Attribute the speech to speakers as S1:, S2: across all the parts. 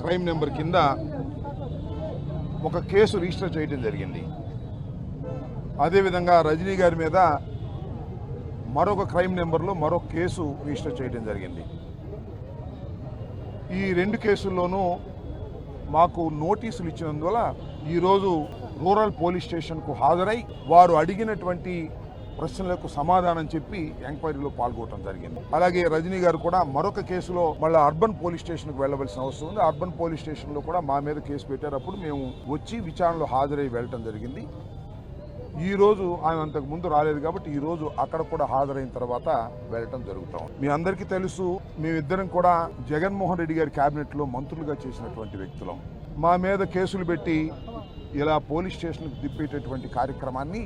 S1: Crime number కింద ఒక case register చేయడం జరిగింది. అదేవిధంగా రజనీ గారి మీద మరొక క్రైమ్ నెంబర్లో మరొక కేసు రిజిస్టర్ చేయడం జరిగింది. ఈ 2 కేసుల్లోనూ మాకు నోటీసులు ఇచ్చినందువల్ల ఈరోజు రూరల్ పోలీస్ స్టేషన్కు హాజరై వారు అడిగినటువంటి ప్రశ్నలకు సమాధానం చెప్పి ఎంక్వైరీలో పాల్గొనడం జరిగింది. అలాగే రజనీ గారు కూడా మరొక కేసులో మళ్ళీ అర్బన్ పోలీస్ స్టేషన్కు వెళ్ళవలసిన అవసరం ఉంది. అర్బన్ పోలీస్ స్టేషన్లో కూడా మా మీద కేసు పెట్టేటప్పుడు మేము వచ్చి విచారణలో హాజరై వెళ్ళటం జరిగింది. ఈరోజు ఆయన అంతకు ముందు రాలేదు కాబట్టి ఈరోజు అక్కడ కూడా హాజరైన తర్వాత వెళ్ళటం జరుగుతాం. మీ అందరికీ తెలుసు, మేమిద్దరం కూడా జగన్మోహన్ రెడ్డి గారి క్యాబినెట్లో మంత్రులుగా చేసినటువంటి వ్యక్తులం. మా మీద కేసులు పెట్టి ఇలా పోలీస్ స్టేషన్కు తిప్పేటటువంటి కార్యక్రమాన్ని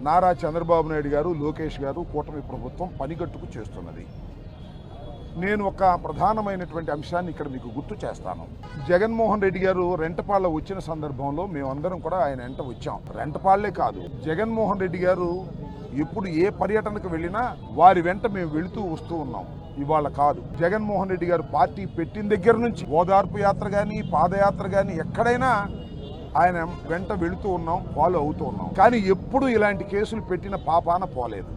S1: నారా చంద్రబాబు నాయుడు గారు, లోకేష్ గారు, కూటమి ప్రభుత్వం పనిగట్టుకు చేస్తున్నది. నేను ఒక ప్రధానమైనటువంటి అంశాన్ని ఇక్కడ మీకు గుర్తు చేస్తాను. జగన్మోహన్ రెడ్డి గారు రెంటపాళ్ళ వచ్చిన సందర్భంలో మేమందరం కూడా ఆయన వెంట వచ్చాం. రెంటపాళ్లే కాదు, జగన్మోహన్ రెడ్డి గారు ఎప్పుడు ఏ పర్యటనకు వెళ్ళినా వారి వెంట మేము వెళుతూ వస్తూ ఉన్నాం. ఇవాళ కాదు, జగన్మోహన్ రెడ్డి గారు పార్టీ పెట్టిన దగ్గర నుంచి ఓదార్పు యాత్ర కానీ పాదయాత్ర కానీ ఎక్కడైనా ఆయన వెంట వెళుతూ ఉన్నాం, ఫాలో అవుతూ ఉన్నాం. కానీ ఎప్పుడు ఇలాంటి కేసులు పెట్టిన పాపాన పోలేదు.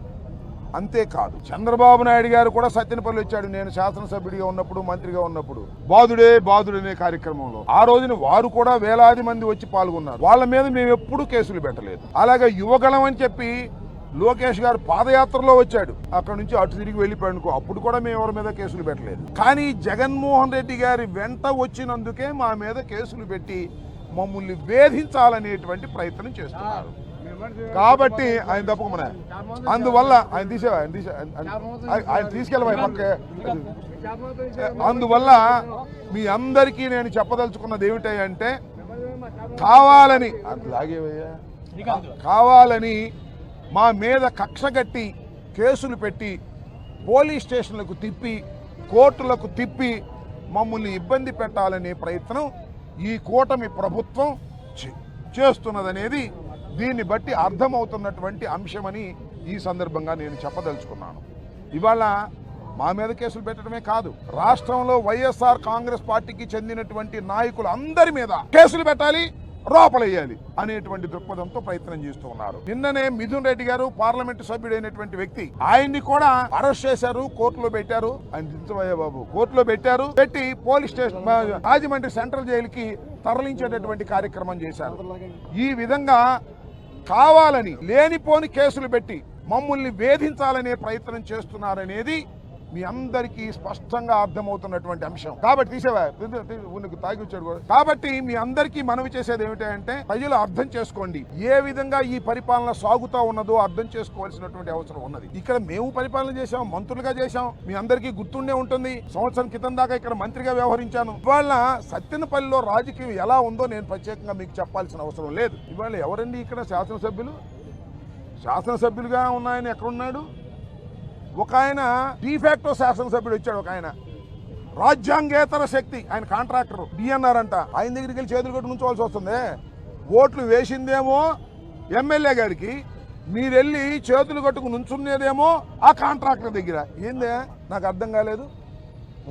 S1: అంతేకాదు, చంద్రబాబు నాయుడు గారు కూడా సత్యనపల్లి వచ్చాడు. నేను శాసనసభ్యుడిగా ఉన్నప్పుడు, మంత్రిగా ఉన్నప్పుడు బాదుడే బాదుడనే కార్యక్రమంలో ఆ రోజున వారు కూడా వేలాది మంది వచ్చి పాల్గొన్నారు. వాళ్ళ మీద మేము ఎప్పుడూ కేసులు పెట్టలేదు. అలాగే యువగళం అని చెప్పి లోకేష్ గారు పాదయాత్రలో వచ్చాడు, అక్కడ నుంచి అటు తిరిగి వెళ్ళిపోయాడు. అప్పుడు కూడా మేము ఎవరి మీద కేసులు పెట్టలేదు. కానీ జగన్మోహన్ రెడ్డి గారి వెంట వచ్చినందుకే మా మీద కేసులు పెట్టి మమ్మల్ని వేధించాలనేటువంటి ప్రయత్నం చేస్తున్నారు. కాబట్టి ఆయన తప్పకుండా అందువల్ల ఆయన తీసుకెళ్ళవా పక్క. అందువల్ల మీ అందరికీ నేను చెప్పదలుచుకున్నది ఏమిటంటే, కావాలని మా మీద కక్షగట్టి కేసులు పెట్టి పోలీస్ స్టేషన్లకు తిప్పి కోర్టులకు తిప్పి మమ్మల్ని ఇబ్బంది పెట్టాలనే ప్రయత్నం ఈ కూటమి ప్రభుత్వం చేస్తున్నదనేది దీన్ని బట్టి అర్థమవుతున్నటువంటి అంశమని ఈ సందర్భంగా నేను చెప్పదలుచుకున్నాను. ఇవాళ మా మీద కేసులు పెట్టడమే కాదు, రాష్ట్రంలో వైఎస్ఆర్ కాంగ్రెస్ పార్టీకి చెందినటువంటి నాయకులు అందరి మీద కేసులు పెట్టాలి, లోపలేయాలి అనేటువంటి దృక్పథంతో ప్రయత్నం చేస్తూ ఉన్నారు. నిన్ననే మిథున్ రెడ్డి గారు పార్లమెంటు సభ్యుడైనటువంటి వ్యక్తి, ఆయన్ని కూడా అరెస్ట్ చేశారు, కోర్టులో పెట్టారు. ఆయన దించవయ్య బాబు, కోర్టులో పెట్టారు, పెట్టి పోలీస్ స్టేషన్ రాజమండ్రి సెంట్రల్ జైలుకి తరలించేటటువంటి కార్యక్రమం చేశారు. ఈ విధంగా కావాలని లేనిపోని కేసులు పెట్టి మమ్మల్ని వేధించాలనే ప్రయత్నం చేస్తున్నారనేది మీ అందరికీ స్పష్టంగా అర్థమవుతున్నటువంటి అంశం. కాబట్టి తీసేవా తాగి వచ్చాడు. కాబట్టి మీ అందరికీ మనవి చేసేది ఏమిటంటే, ప్రజలు అర్థం చేసుకోండి, ఏ విధంగా ఈ పరిపాలన సాగుతా ఉన్నదో అర్థం చేసుకోవాల్సినటువంటి అవసరం ఉన్నది. ఇక్కడ మేము పరిపాలన చేశాం, మంత్రులుగా చేశాం, మీ అందరికీ గుర్తుండే ఉంటుంది. సంవత్సరం క్రితం దాకా ఇక్కడ మంత్రిగా వ్యవహరించాను. ఇవాళ సత్తెనపల్లిలో రాజకీయం ఎలా ఉందో నేను ప్రత్యేకంగా మీకు చెప్పాల్సిన అవసరం లేదు. ఇవాళ ఎవరండి ఇక్కడ శాసనసభ్యులుగా ఉన్నాయని ఎక్కడున్నాడు? ఒక ఆయన డిఫాక్టో శాసనసభ్యుడు వచ్చాడు, ఒక ఆయన రాజ్యాంగేతర శక్తి, ఆయన కాంట్రాక్టర్ డిఎన్ఆర్ అంట. ఆయన దగ్గరికి వెళ్ళి చేతులు కట్టు నుంచోవాల్సి వస్తుంది. ఓట్లు వేసిందేమో ఎమ్మెల్యే గారికి, మీరెళ్ళి చేతులు కట్టుకు నుంచున్నదేమో ఆ కాంట్రాక్టర్ దగ్గర. ఏందే నాకు అర్థం కాలేదు.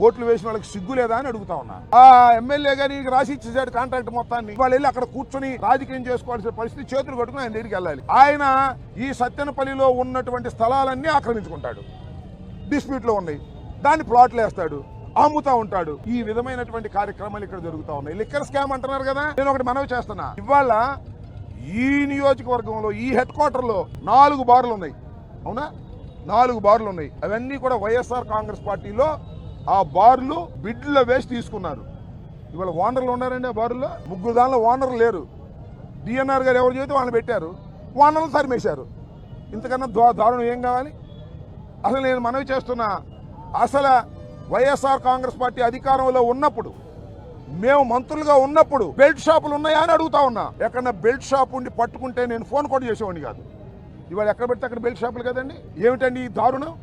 S1: ఓట్లు వేసిన వాళ్ళకి సిగ్గు లేదా అని అడుగుతా ఉన్నా. ఆ ఎమ్మెల్యే గారికి రాసి ఇచ్చేసాడు కాంట్రాక్ట్ మొత్తాన్ని. వాళ్ళు వెళ్ళి అక్కడ కూర్చొని రాజకీయం చేసుకోవాల్సిన పరిస్థితి, చేతులు కట్టుకుని ఆయన దగ్గరికి వెళ్ళాలి. ఆయన ఈ సత్తెనపల్లిలో ఉన్నటువంటి స్థలాలన్నీ ఆక్రమించుకుంటాడు, డిస్ప్యూట్లో ఉన్నాయి, దాన్ని ప్లాట్లు వేస్తాడు, అమ్ముతా ఉంటాడు. ఈ విధమైనటువంటి కార్యక్రమాలు ఇక్కడ జరుగుతూ ఉన్నాయి. లిక్కర్ స్కామ్ అంటున్నారు కదా. నేను ఒకటి మనవి చేస్తున్నా, ఇవాళ ఈ నియోజకవర్గంలో ఈ హెడ్ క్వార్టర్లో 4 బార్లు ఉన్నాయి. అవునా? 4 బార్లు ఉన్నాయి. అవన్నీ కూడా వైఎస్ఆర్ కాంగ్రెస్ పార్టీలో ఆ బార్లు బిడ్లో వేసి తీసుకున్నారు. ఇవాళ ఓనర్లు ఉన్నారండి ఆ బారుల్లో. 3 దానిలో ఓనర్లు లేరు. డిఎన్ఆర్ గారు ఎవరు చేస్తే వాళ్ళని పెట్టారు, ఓనర్లు తరిమేశారు. ఇంతకన్నా దారుణం ఏం కావాలి? అసలు నేను మనవి చేస్తున్నా, అసలు వైఎస్ఆర్ కాంగ్రెస్ పార్టీ అధికారంలో ఉన్నప్పుడు, మేము మంత్రులుగా ఉన్నప్పుడు బెల్ట్ షాపులు ఉన్నాయా అని అడుగుతా ఉన్నా. ఎక్కడన్నా బెల్ట్ షాప్ ఉండి పట్టుకుంటే నేను ఫోన్ కూడా చేసేవాడిని కాదు. ఇవాళ ఎక్కడ పెడితే అక్కడ బెల్ట్ షాపులు కదండి. ఏమిటండి ఈ దారుణం?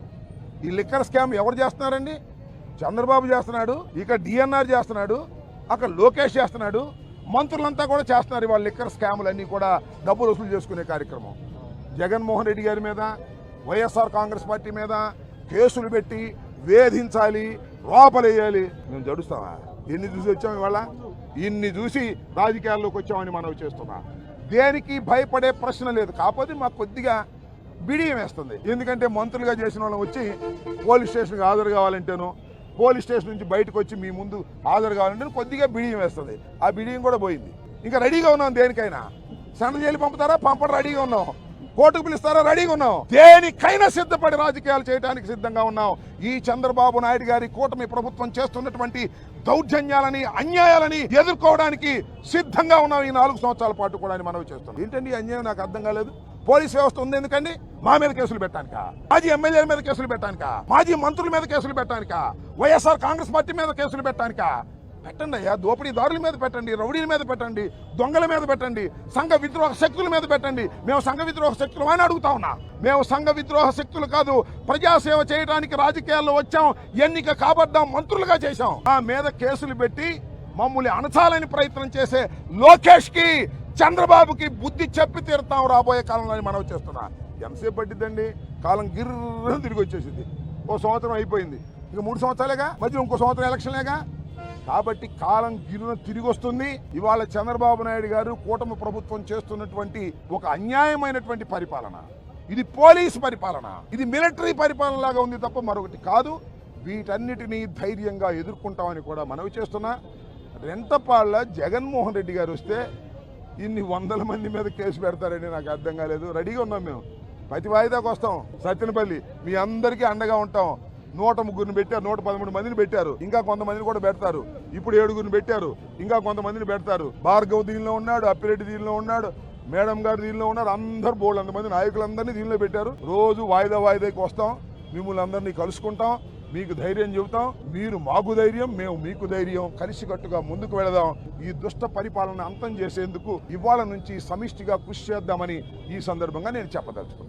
S1: ఈ లిక్కర్ స్కామ్ ఎవరు చేస్తున్నారండి? చంద్రబాబు చేస్తున్నాడు, ఇక డిఎన్ఆర్ చేస్తున్నాడు, అక్కడ లోకేష్ చేస్తున్నాడు, మంత్రులంతా కూడా చేస్తున్నారు. ఇవాళ లిక్కర్ స్కాములన్నీ కూడా డబ్బులు వసూలు చేసుకునే కార్యక్రమం. జగన్మోహన్ రెడ్డి గారి మీద, వైఎస్ఆర్ కాంగ్రెస్ పార్టీ మీద కేసులు పెట్టి వేధించాలి, లోపలేయాలి. మేము జడుస్తామా? ఎన్ని చూసి వచ్చాం ఇవాళ? ఇన్ని చూసి రాజకీయాల్లోకి వచ్చామని మనం చేస్తున్నా. దేనికి భయపడే ప్రశ్న లేదు. కాకపోతే మాకు కొద్దిగా బిడియం వేస్తుంది. ఎందుకంటే మంత్రులుగా చేసిన వాళ్ళం వచ్చి పోలీస్ స్టేషన్కి హాజరు కావాలంటేనో, పోలీస్ స్టేషన్ నుంచి బయటకు వచ్చి మీ ముందు హాజరు కావాలంటే కొద్దిగా బిడియం వేస్తుంది. ఆ బిడియం కూడా పోయింది. ఇంకా రెడీగా ఉన్నాం దేనికైనా. సెంట్రల్ జైలు పంపుతారా? పంపడం రెడీగా ఉన్నాం. కోర్టుకు పిలుస్తారా? రెడీగా ఉన్నాం. దేనికైనా సిద్ధపడి రాజకీయాలు చేయడానికి సిద్ధంగా ఉన్నాం. ఈ చంద్రబాబు నాయుడు గారి కూటమి ప్రభుత్వం చేస్తున్నటువంటి దౌర్జన్యాలని, అన్యాయాలని ఎదుర్కోవడానికి సిద్ధంగా ఉన్నాం ఈ 4 సంవత్సరాల పాటు కూడా మనం చేస్తున్నాం. ఏంటండి అన్యాయం? నాకు అర్థం కాలేదు. పోలీస్ వ్యవస్థ ఉంది ఎందుకండి? మా మీద కేసులు పెట్టడానికా? మాజీ ఎమ్మెల్యేల మీద కేసులు పెట్టడానికా? మాజీ మంత్రుల మీద కేసులు పెట్టడానికా? వైఎస్ఆర్ కాంగ్రెస్ పార్టీ మీద కేసులు పెట్టడానికా? పెట్టండి అయ్యా. దోపిడీదారుల మీద పెట్టండి, రౌడీల మీద పెట్టండి, దొంగల మీద పెట్టండి, సంఘ విద్రోహ శక్తుల మీద పెట్టండి. మేము సంఘ విద్రోహ శక్తులు అని అడుగుతా ఉన్నా. మేము సంఘ విద్రోహ శక్తులు కాదు, ప్రజాసేవ చేయడానికి రాజకీయాల్లో వచ్చాం, ఎన్నిక కాబడ్డాం, మంత్రులుగా చేశాం. మా మీద కేసులు పెట్టి మమ్మల్ని అణచాలని ప్రయత్నం చేసే లోకేష్ కి, చంద్రబాబుకి బుద్ధి చెప్పి తీరుతాం రాబోయే కాలంలో మనం చేస్తున్నా. ఎంతసేపు పట్టిద్దండి? కాలం గిర్రని తిరిగి వచ్చేసింది. ఓ సంవత్సరం అయిపోయింది, ఇక 3 సంవత్సరాలేగా, మధ్యలో ఇంకో సంవత్సరం ఎలక్షన్లేగా. కాబట్టి కాలం గిరున తిరిగి వస్తుంది. ఇవాళ చంద్రబాబు నాయుడు గారు కూటమి ప్రభుత్వం చేస్తున్నటువంటి ఒక అన్యాయమైనటువంటి పరిపాలన, ఇది పోలీసు పరిపాలన, ఇది మిలిటరీ పరిపాలన లాగా ఉంది తప్ప మరొకటి కాదు. వీటన్నిటినీ ధైర్యంగా ఎదుర్కొంటామని కూడా మనవి చేస్తున్నా. రెంటపాళ్ళ జగన్మోహన్ రెడ్డి గారు వస్తే ఇన్ని 100 మంది మీద కేసు పెడతారని నాకు అర్థం కాలేదు. రెడీగా ఉన్నాం మేము. ప్రతి వాయిదాకు వస్తాం. సత్యనపల్లి మీ అందరికీ అండగా ఉంటాం. 103 పెట్టారు, 113 మందిని పెట్టారు, ఇంకా కొంతమందిని కూడా పెడతారు. ఇప్పుడు 7 పెట్టారు, ఇంకా కొంతమందిని పెడతారు. భార్గవ్ దీనిలో ఉన్నాడు, అప్పిరెడ్డి దీనిలో ఉన్నాడు, మేడం గారు దీనిలో ఉన్నారు. అందరు బోర్డు అంతమంది నాయకులందరినీ దీనిలో పెట్టారు. రోజు వాయిదాకి వస్తాం, మిమ్మల్ని అందరినీ కలుసుకుంటాం, మీకు ధైర్యం చెబుతాం. మీరు మాకు ధైర్యం, మేము మీకు ధైర్యం. కలిసికట్టుగా ముందుకు వెళదాం. ఈ దుష్ట పరిపాలన అంతం చేసేందుకు ఇవాళ నుంచి సమిష్టిగా కృషి చేద్దామని ఈ సందర్భంగా నేను చెప్పదలుచుకున్నాను.